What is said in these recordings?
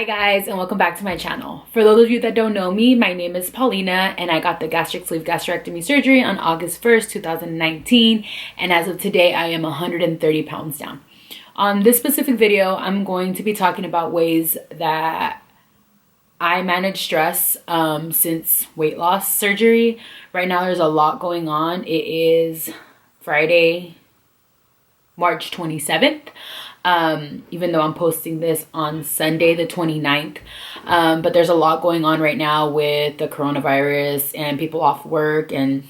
Hi guys, and welcome back to my channel. For those of you that don't know me, my name is Paulina and I got the gastric sleeve gastrectomy surgery on August 1st, 2019. And as of today, I am 130 pounds down. On this specific video, I'm going to be talking about ways that I manage stress since weight loss surgery. Right now, there's a lot going on. It is Friday, March 27th. Even though I'm posting this on Sunday the 29th, but there's a lot going on right now with the coronavirus and people off work and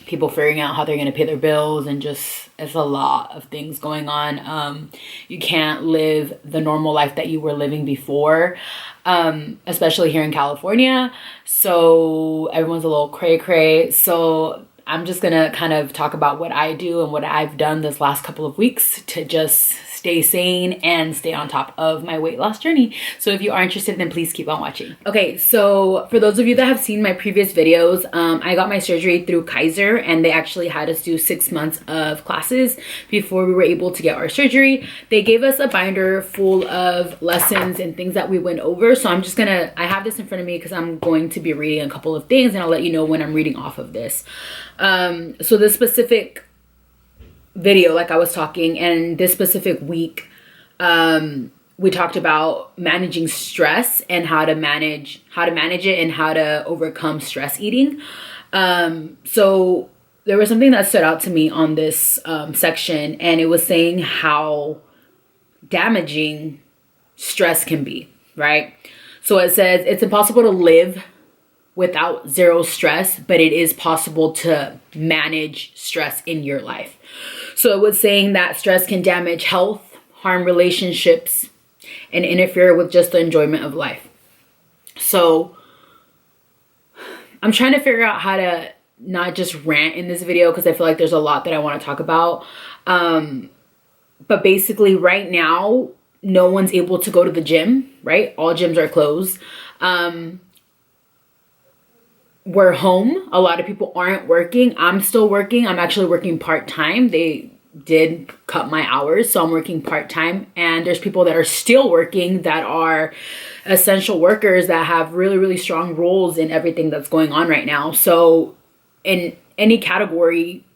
people figuring out how they're going to pay their bills, and just it's a lot of things going on. You can't live the normal life that you were living before, especially here in California, so everyone's a little cray-cray. So I'm just gonna kind of talk about what I do and what I've done this last couple of weeks to just stay sane and stay on top of my weight loss journey. So if you are interested, then please keep on watching. Okay, so for those of you that have seen my previous videos, I got my surgery through Kaiser, and they actually had us do 6 months of classes before we were able to get our surgery. They gave us a binder full of lessons and things that we went over. So I'm just gonna, I have this in front of me because I'm going to be reading a couple of things, and I'll let you know when I'm reading off of this. So this specific video, like I was talking, and this specific week, we talked about managing stress and how to manage it and how to overcome stress eating. So there was something that stood out to me on this section, and it was saying how damaging stress can be, right? So it says it's impossible to live without zero stress, but it is possible to manage stress in your life. So it was saying that stress can damage health, harm relationships, and interfere with just the enjoyment of life. So I'm trying to figure out how to not just rant in this video, because I feel like there's a lot that I want to talk about. But basically right now, no one's able to go to the gym, right? All gyms are closed. We're home. A lot of people aren't working. I'm still working. I'm actually working part-time. They did cut my hours, so I'm working part-time. And there's people that are still working that are essential workers that have really, really strong roles in everything that's going on right now. So in any category,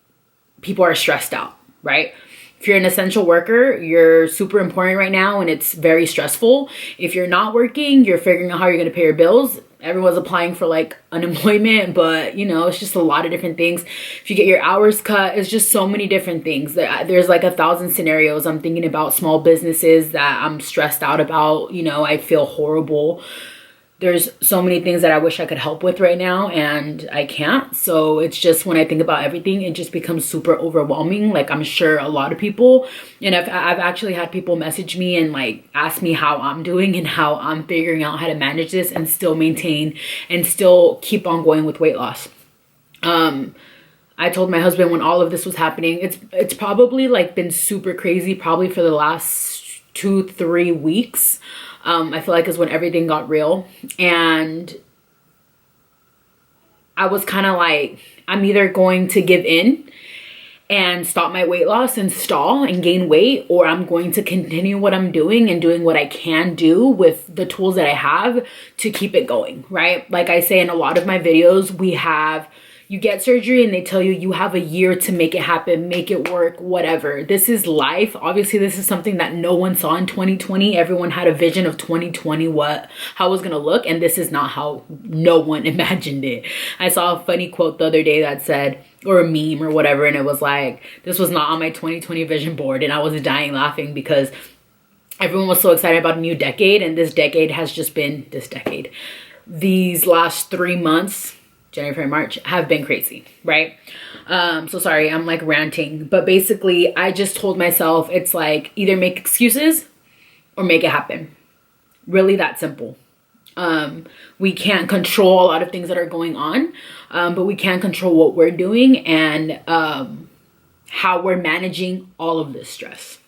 people are stressed out, right? If you're an essential worker, you're super important right now and it's very stressful. If you're not working, you're figuring out how you're going to pay your bills. Everyone's applying for like unemployment, but you know, it's just a lot of different things. If you get your hours cut, it's just so many different things. There's like 1,000 scenarios. I'm thinking about small businesses that I'm stressed out about. You know, I feel horrible. There's so many things that I wish I could help with right now, and I can't. So it's just, when I think about everything, it just becomes super overwhelming. Like, I'm sure a lot of people, and I've actually had people message me and like ask me how I'm doing and how I'm figuring out how to manage this and still maintain and still keep on going with weight loss. I told my husband when all of this was happening, it's probably like been super crazy, probably for the last 2-3 weeks. I feel like is when everything got real, and I was kind of like, I'm either going to give in and stop my weight loss and stall and gain weight, or I'm going to continue what I'm doing and doing what I can do with the tools that I have to keep it going, right? Like I say in a lot of my videos, you get surgery and they tell you you have a year to make it happen, make it work, whatever. This is life. Obviously, this is something that no one saw in 2020. Everyone had a vision of 2020, how it was gonna look, and this is not how no one imagined it. I saw a funny quote the other day that said, or a meme or whatever, and it was like, this was not on my 2020 vision board, and I was dying laughing because everyone was so excited about a new decade, and this decade has just been this decade. These last 3 months, January, February, March, have been crazy, right? So sorry, I'm like ranting, but basically I just told myself it's like either make excuses or make it happen. Really that simple. We can't control a lot of things that are going on, but we can control what we're doing and how we're managing all of this stress.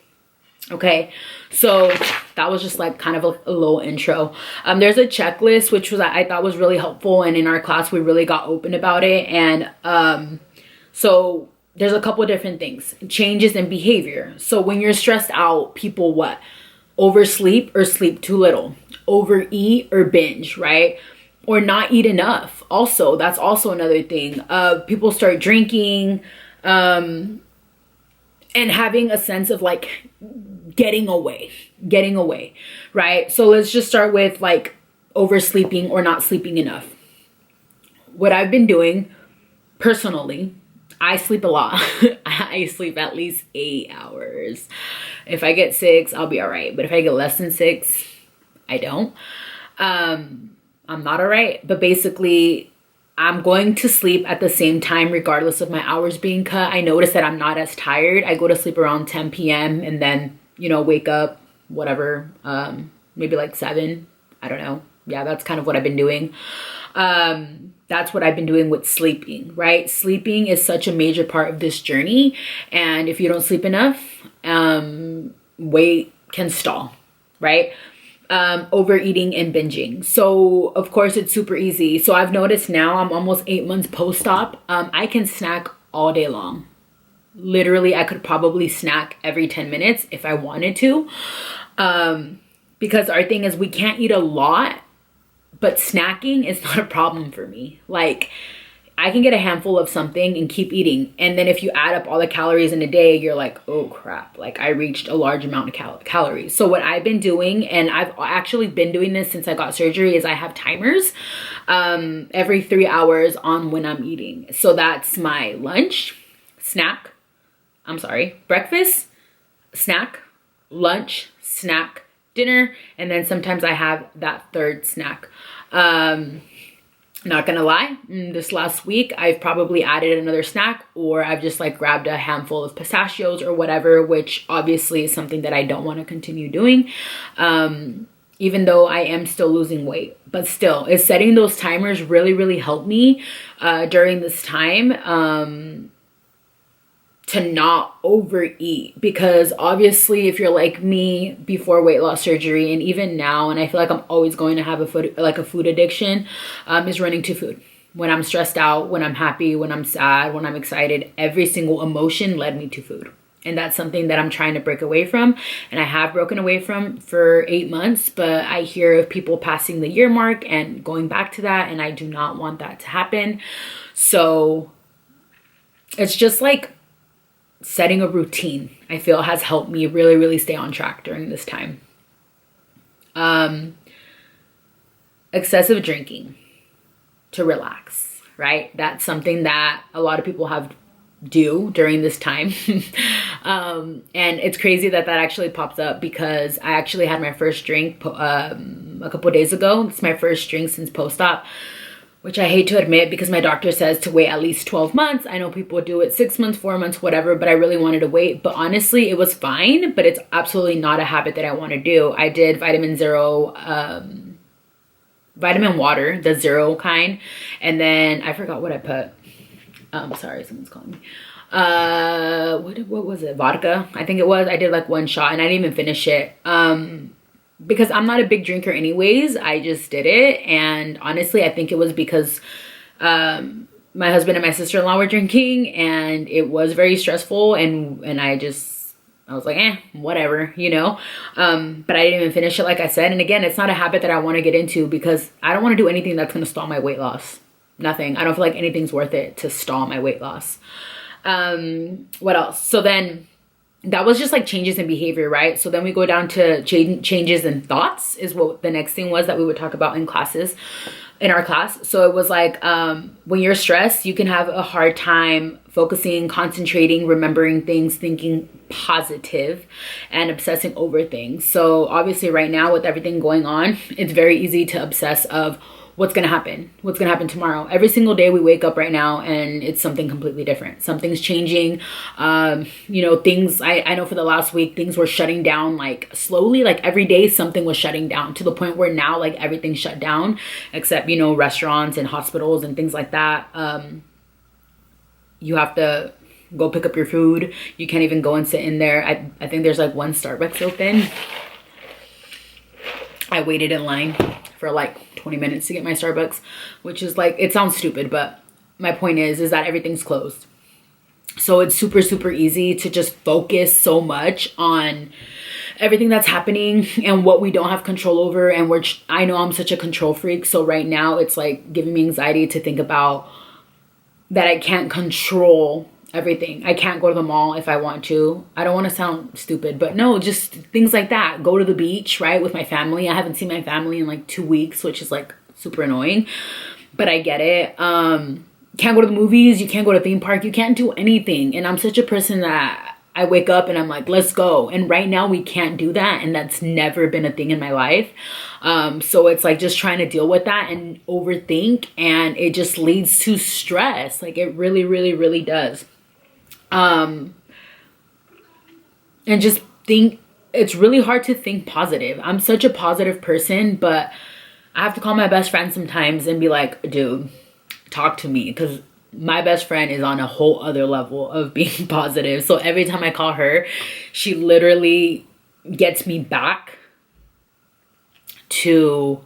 Okay, so that was just like kind of a little intro. There's a checklist, which I thought was really helpful, and in our class we really got open about it. And so there's a couple of different things, changes in behavior. So when you're stressed out, people oversleep or sleep too little. overeat or binge, right? Or not eat enough. Also, that's also another thing. People start drinking, and having a sense of like getting away, right? So let's just start with like oversleeping or not sleeping enough. What I've been doing personally, I sleep a lot. I sleep at least 8 hours. If I get 6, I'll be all right. But if I get less than 6, I don't. I'm not all right. But basically, I'm going to sleep at the same time regardless of my hours being cut. I notice that I'm not as tired. I go to sleep around 10 p.m. and then, you know, wake up, whatever, maybe like 7. I don't know. Yeah, that's kind of what I've been doing. That's what I've been doing with sleeping, right? Sleeping is such a major part of this journey. And if you don't sleep enough, weight can stall, right? Overeating and binging. So of course it's super easy. So I've noticed now I'm almost 8 months post-op. I can snack all day long. Literally, I could probably snack every 10 minutes if I wanted to. Because our thing is we can't eat a lot, but snacking is not a problem for me. Like, I can get a handful of something and keep eating. And then if you add up all the calories in a day, you're like, oh crap, like I reached a large amount of calories. So what I've been doing, and I've actually been doing this since I got surgery, is I have timers every 3 hours on when I'm eating. So that's my breakfast, snack, lunch, snack, dinner, and then sometimes I have that third snack. Not gonna lie, this last week I've probably added another snack, or I've just like grabbed a handful of pistachios or whatever, which obviously is something that I don't want to continue doing, even though I am still losing weight. But still, is setting those timers really helped me during this time, to not overeat. Because obviously if you're like me before weight loss surgery, and even now, and I feel like I'm always going to have a food addiction, is running to food. When I'm stressed out, when I'm happy, when I'm sad, when I'm excited, every single emotion led me to food. And that's something that I'm trying to break away from, and I have broken away from for 8 months. But I hear of people passing the year mark and going back to that, and I do not want that to happen. So it's just like setting a routine, I feel, has helped me really stay on track during this time. Excessive drinking to relax, right? That's something that a lot of people do during this time. And it's crazy that actually pops up, because I actually had my first drink a couple of days ago. It's my first drink since post-op, which I hate to admit, because my doctor says to wait at least 12 months. I know people do it 6 months, 4 months, whatever, but I really wanted to wait. But honestly, it was fine, but it's absolutely not a habit that I want to do. I did vitamin water, the zero kind. And then I forgot what I put. Sorry, someone's calling me. What was it? Vodka, I think it was. I did like 1 shot and I didn't even finish it. Because I'm not a big drinker anyways, I just did it. And honestly, I think it was because my husband and my sister-in-law were drinking, and it was very stressful, and I was like, whatever, you know. But I didn't even finish it, like I said. And again, it's not a habit that I want to get into, because I don't want to do anything that's going to stall my weight loss. Nothing. I don't feel like anything's worth it to stall my weight loss. What else? So then that was just like changes in behavior, right? So then we go down to changes in thoughts, is what the next thing was that we would talk about in our class. So it was like, when you're stressed, you can have a hard time focusing, concentrating, remembering things, thinking positive, and obsessing over things. So obviously right now, with everything going on, it's very easy to obsess of what's going to happen tomorrow. Every single day we wake up right now and it's something completely different. Something's changing. You know, things, I know for the last week, things were shutting down like slowly, like every day something was shutting down, to the point where now like everything's shut down except, you know, restaurants and hospitals and things like that. You have to go pick up your food. You can't even go and sit in there. I think there's like 1 Starbucks open. I waited in line for like 20 minutes to get my Starbucks, which is like, it sounds stupid, but my point is that everything's closed. So it's super easy to just focus so much on everything that's happening and what we don't have control over. And I know I'm such a control freak. So right now it's like giving me anxiety to think about that I can't control everything. I can't go to the mall if I want to. I don't want to sound stupid, but no, just things like that. Go to the beach, right, with my family. I haven't seen my family in like 2 weeks, which is like super annoying, but I get it. Can't go to the movies. You can't go to theme park. You can't do anything. And I'm such a person that I wake up and I'm like, let's go. And right now we can't do that. And that's never been a thing in my life. So it's like just trying to deal with that and overthink. And it just leads to stress. Like it really, really, really does. And just think, it's really hard to think positive. I'm such a positive person, but I have to call my best friend sometimes and be like, dude, talk to me, because my best friend is on a whole other level of being positive. So every time I call her, she literally gets me back to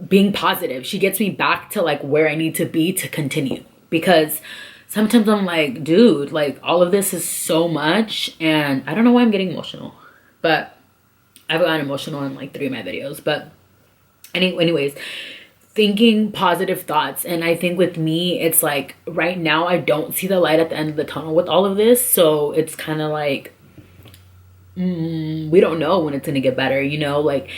being positive. She gets me back to like where I need to be to continue, because sometimes I'm like, dude, like all of this is so much. And I don't know why I'm getting emotional, but I've gotten emotional in like 3 of my videos. But anyways, thinking positive thoughts. And I think with me, it's like right now I don't see the light at the end of the tunnel with all of this. So it's kind of like, we don't know when it's going to get better, you know, like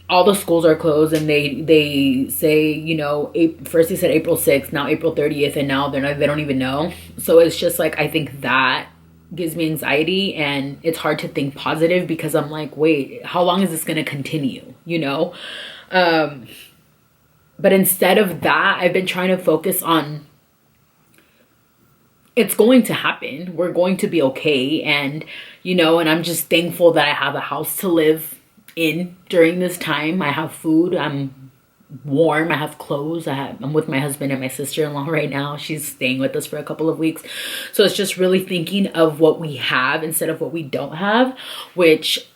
all the schools are closed and they say, you know, first they said April 6th, now April 30th, and now they don't even know. So it's just like, I think that gives me anxiety, and it's hard to think positive because I'm like, wait, how long is this going to continue, you know? But instead of that, I've been trying to focus on, it's going to happen. We're going to be okay. And, you know, and I'm just thankful that I have a house to live in during this time. I have food. I'm warm. I have clothes. I'm with my husband and my sister-in-law right now. She's staying with us for a couple of weeks. So it's just really thinking of what we have instead of what we don't have, which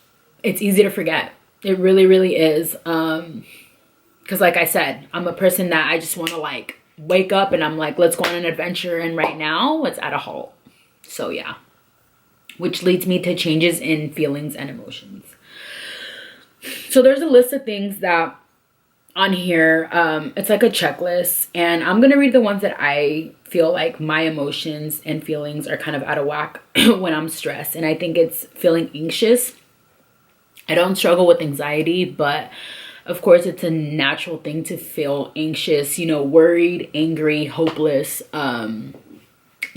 it's easy to forget. It really, really is. Because like I said, I'm a person that I just want to like wake up and I'm like, let's go on an adventure. And right now it's at a halt. So yeah, which leads me to changes in feelings and emotions. So there's a list of things that on here, it's like a checklist, and I'm going to read the ones that I feel like my emotions and feelings are kind of out of whack when I'm stressed. And I think it's feeling anxious. I don't struggle with anxiety, but of course, it's a natural thing to feel anxious, you know, worried, angry, hopeless,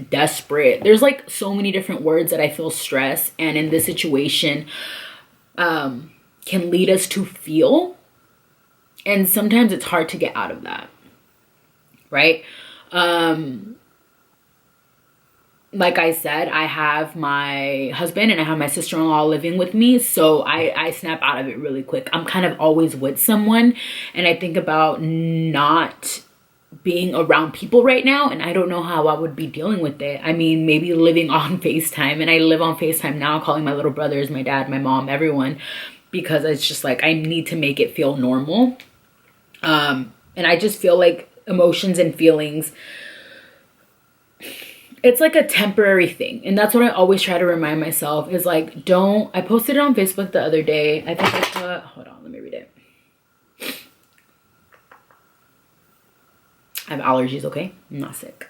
desperate. There's like so many different words that I feel stress. And in this situation, can lead us to feel. And sometimes it's hard to get out of that, right? Like I said, I have my husband and I have my sister-in-law living with me. So I snap out of it really quick. I'm kind of always with someone. And I think about not being around people right now. And I don't know how I would be dealing with it. I mean, maybe living on FaceTime. And I live on FaceTime now, calling my little brothers, my dad, my mom, everyone. Because it's just like, I need to make it feel normal. And I just feel like emotions and feelings, it's like a temporary thing. And that's what I always try to remind myself is like, I posted it on Facebook the other day. I think I put, hold on, let me read it. I have allergies, okay? I'm not sick.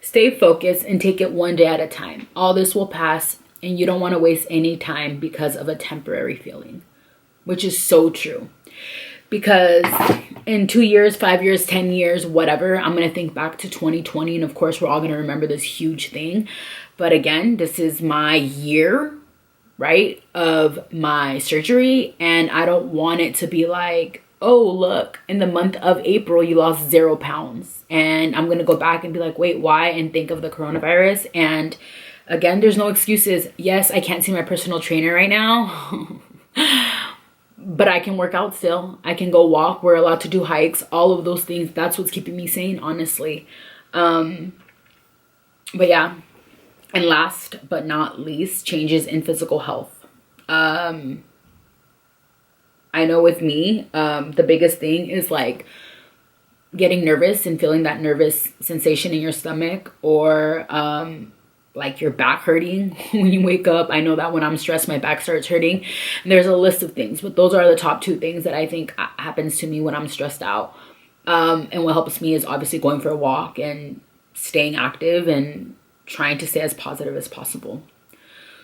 Stay focused and take it one day at a time. All this will pass, and you don't want to waste any time because of a temporary feeling, which is so true. Because in 2 years, 5 years, 10 years, whatever, I'm going to think back to 2020. And of course, we're all going to remember this huge thing. But again, this is my year, right, of my surgery. And I don't want it to be like, oh, look, in the month of April, you lost 0 pounds. And I'm going to go back and be like, wait, why? And think of the coronavirus. And again, there's no excuses. Yes, I can't see my personal trainer right now. But I can work out still. I can go walk. We're allowed to do hikes. All of those things. That's what's keeping me sane, honestly. But yeah. And last but not least, changes in physical health. I know with me, the biggest thing is like getting nervous and feeling that nervous sensation in your stomach, or like your back hurting when you wake up. I know that when I'm stressed, my back starts hurting. And there's a list of things, but those are the top 2 things that I think happens to me when I'm stressed out. And what helps me is obviously going for a walk and staying active and trying to stay as positive as possible.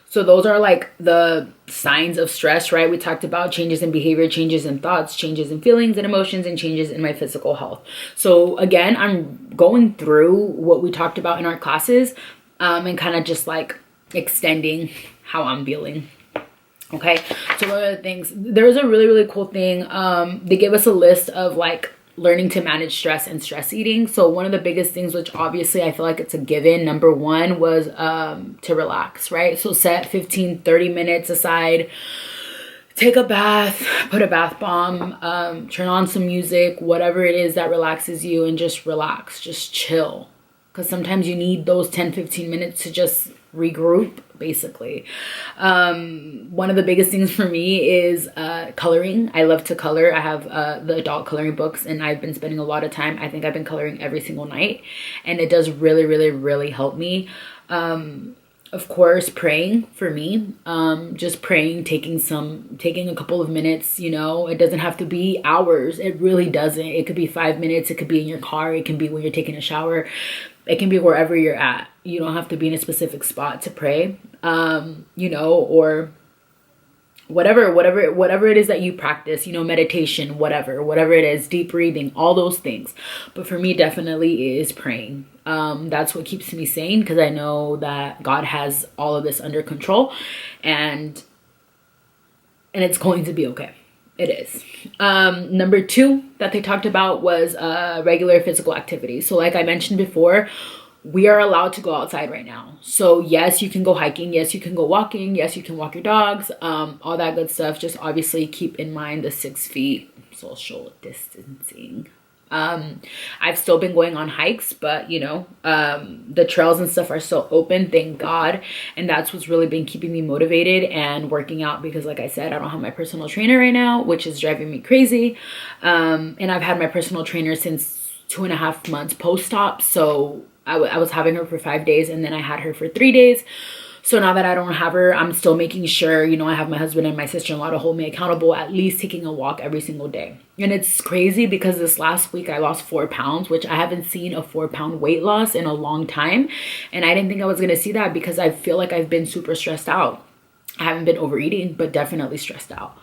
So those are like the signs of stress, right? We talked about changes in behavior, changes in thoughts, changes in feelings and emotions, and changes in my physical health. So again, I'm going through what we talked about in our classes, and kind of just like extending how I'm feeling. Okay, so one of the things, there was a really, really cool thing. They gave us a list of like learning to manage stress and stress eating. So one of the biggest things, which obviously I feel like it's a given, number 1 was to relax, right? So set 15-30 minutes aside, take a bath, put a bath bomb, turn on some music, whatever it is that relaxes you, and just relax, just chill. Because sometimes you need those 10-15 minutes to just regroup, basically. One of the biggest things for me is coloring. I love to color. I have the adult coloring books, and I've been spending a lot of time. I think I've been coloring every single night, and it does really, really, really help me. Of course, praying for me, just praying, taking a couple of minutes, you know, it doesn't have to be hours. It really doesn't. It could be 5 minutes. It could be in your car. It can be when you're taking a shower. It can be wherever you're at. You don't have to be in a specific spot to pray, you know, or whatever it is that you practice, you know, meditation, whatever it is, deep breathing, all those things. But for me, definitely is praying. That's what keeps me sane, because I know that God has all of this under control, and it's going to be okay. It is. Number 2 that they talked about was regular physical activity. So like I mentioned before, we are allowed to go outside right now. So yes, you can go hiking. Yes, you can go walking. Yes, you can walk your dogs, all that good stuff. Just obviously keep in mind the 6 feet social distancing. I've still been going on hikes, but you know, the trails and stuff are still open, thank God. And that's what's really been keeping me motivated and working out, because like I said, I don't have my personal trainer right now, which is driving me crazy. And I've had my personal trainer since 2.5 months post-op. So I was having her for 5 days, and then I had her for 3 days. So now that I don't have her, I'm still making sure, you know, I have my husband and my sister-in-law to hold me accountable, at least taking a walk every single day. And it's crazy because this last week I lost 4 pounds, which I haven't seen a 4-pound weight loss in a long time. And I didn't think I was going to see that because I feel like I've been super stressed out. I haven't been overeating, but definitely stressed out.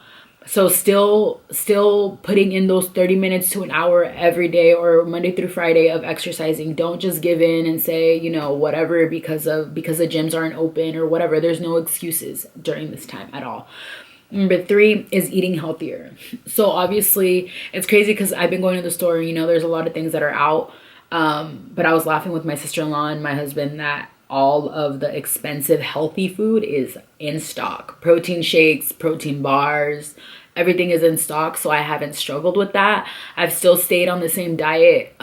So still putting in those 30 minutes to an hour every day, or Monday through Friday, of exercising. Don't just give in and say, you know, whatever, because the gyms aren't open or whatever. There's no excuses during this time at all. Number 3 is eating healthier. So obviously it's crazy because I've been going to the store, you know, there's a lot of things that are out. But I was laughing with my sister-in-law and my husband that all of the expensive healthy food is in stock. Protein shakes, protein bars, everything is in stock. So I haven't struggled with that. I've still stayed on the same diet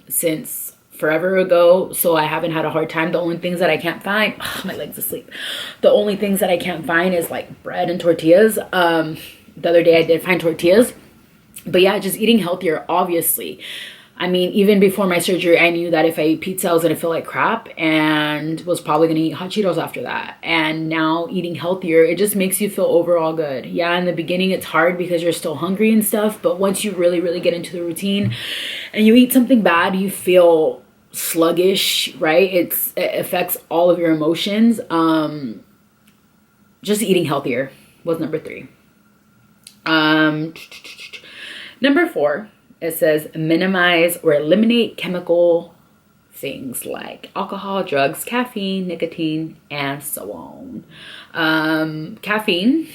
since forever ago. So I haven't had a hard time. The only things that I can't find, my leg's asleep. The only things that I can't find is like bread and tortillas. The other day I did find tortillas. But yeah, just eating healthier, obviously. I mean, even before my surgery, I knew that if I ate pizza, I was going to feel like crap, and was probably going to eat hot Cheetos after that. And now eating healthier, it just makes you feel overall good. Yeah, in the beginning, it's hard because you're still hungry and stuff. But once you really, really get into the routine and you eat something bad, you feel sluggish, right? It affects all of your emotions. Just eating healthier was number 3. Number 4. It says minimize or eliminate chemical things like alcohol, drugs, caffeine, nicotine, and so on. Caffeine,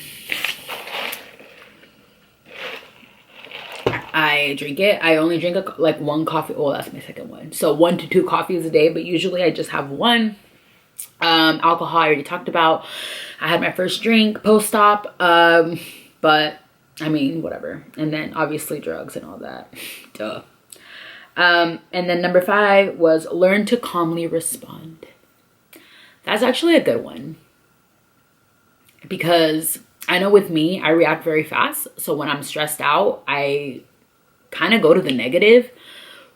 I drink it. I only drink like 1 coffee. Oh, that's my second one. So 1 to 2 coffees a day, but usually I just have 1. Alcohol, I already talked about. I had my first drink post-op, but I mean, whatever. And then obviously drugs and all that. Duh. And then number 5 was learn to calmly respond. That's actually a good one. Because I know with me, I react very fast. So when I'm stressed out, I kind of go to the negative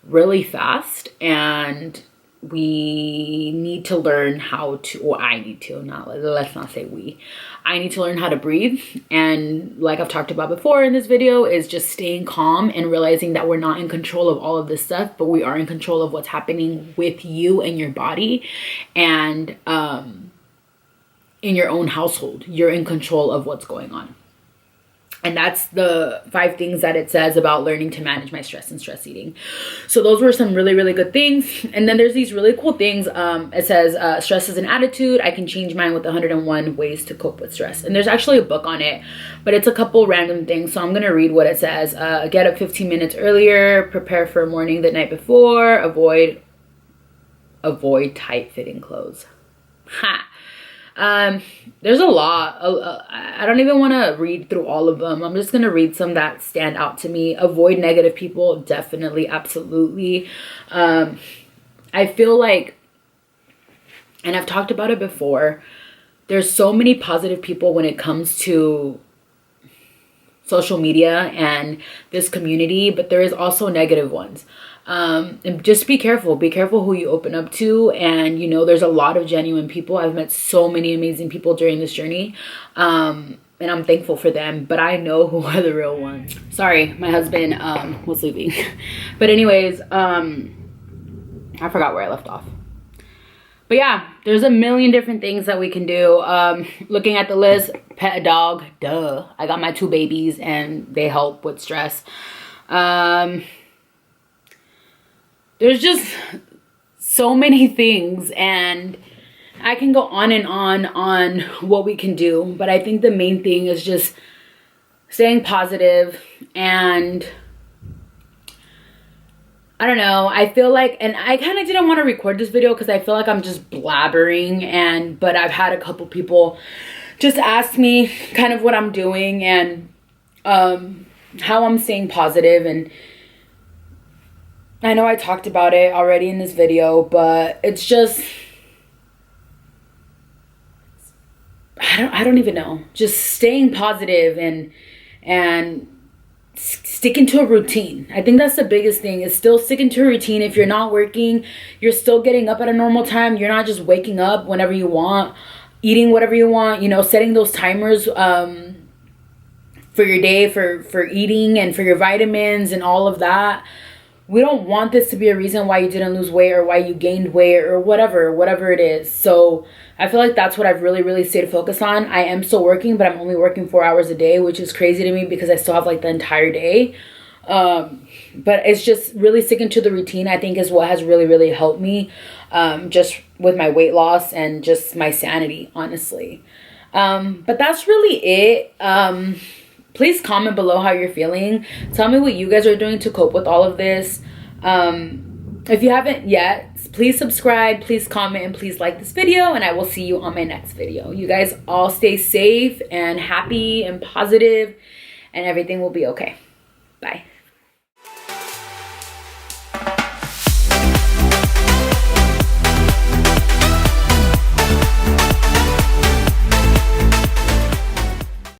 really fast. And we need to learn how to, or I need to, let's not say we. I need to learn how to breathe. And like I've talked about before in this video, is just staying calm and realizing that we're not in control of all of this stuff, but we are in control of what's happening with you and your body. And in your own household, you're in control of what's going on. And that's the 5 things that it says about learning to manage my stress and stress eating. So those were some really, really good things. And then there's these really cool things. It says, stress is an attitude. I can change mine with 101 ways to cope with stress. And there's actually a book on it, but it's a couple random things. So I'm going to read what it says. Get up 15 minutes earlier, prepare for a morning the night before, avoid tight fitting clothes. Ha! There's a lot. I don't even want to read through all of them. I'm just going to read some that stand out to me. Avoid negative people. Definitely. Absolutely. I feel like, and I've talked about it before, there's so many positive people when it comes to social media and this community, but there is also negative ones. And just be careful who you open up to. And you know, there's a lot of genuine people. I've met so many amazing people during this journey, and I'm thankful for them, but I know who are the real ones. Sorry, my husband was sleeping. But anyways, I forgot where I left off. But yeah, there's a million different things that we can do. Looking at the list, pet a dog. Duh. I got my 2 babies and they help with stress. There's just so many things, and I can go on and on what we can do. But I think the main thing is just staying positive. And I don't know, I feel like, and I kind of didn't want to record this video because I feel like I'm just blabbering, but I've had a couple people just ask me kind of what I'm doing and how I'm staying positive. And I know I talked about it already in this video, but it's just, I don't even know. Just staying positive and sticking to a routine. I think that's the biggest thing, is still sticking to a routine. If you're not working, you're still getting up at a normal time. You're not just waking up whenever you want, eating whatever you want, you know, setting those timers for your day, for eating and for your vitamins and all of that. We don't want this to be a reason why you didn't lose weight or why you gained weight or whatever it is. So I feel like that's what I've really, really stayed focused on. I am still working, but I'm only working 4 hours a day, which is crazy to me because I still have like the entire day. But it's just really sticking to the routine, I think, is what has really, really helped me just with my weight loss and just my sanity, honestly. But that's really it. Please comment below how you're feeling. Tell me what you guys are doing to cope with all of this. If you haven't yet, please subscribe, please comment, and please like this video. And I will see you on my next video. You guys all stay safe and happy and positive, and everything will be okay. Bye.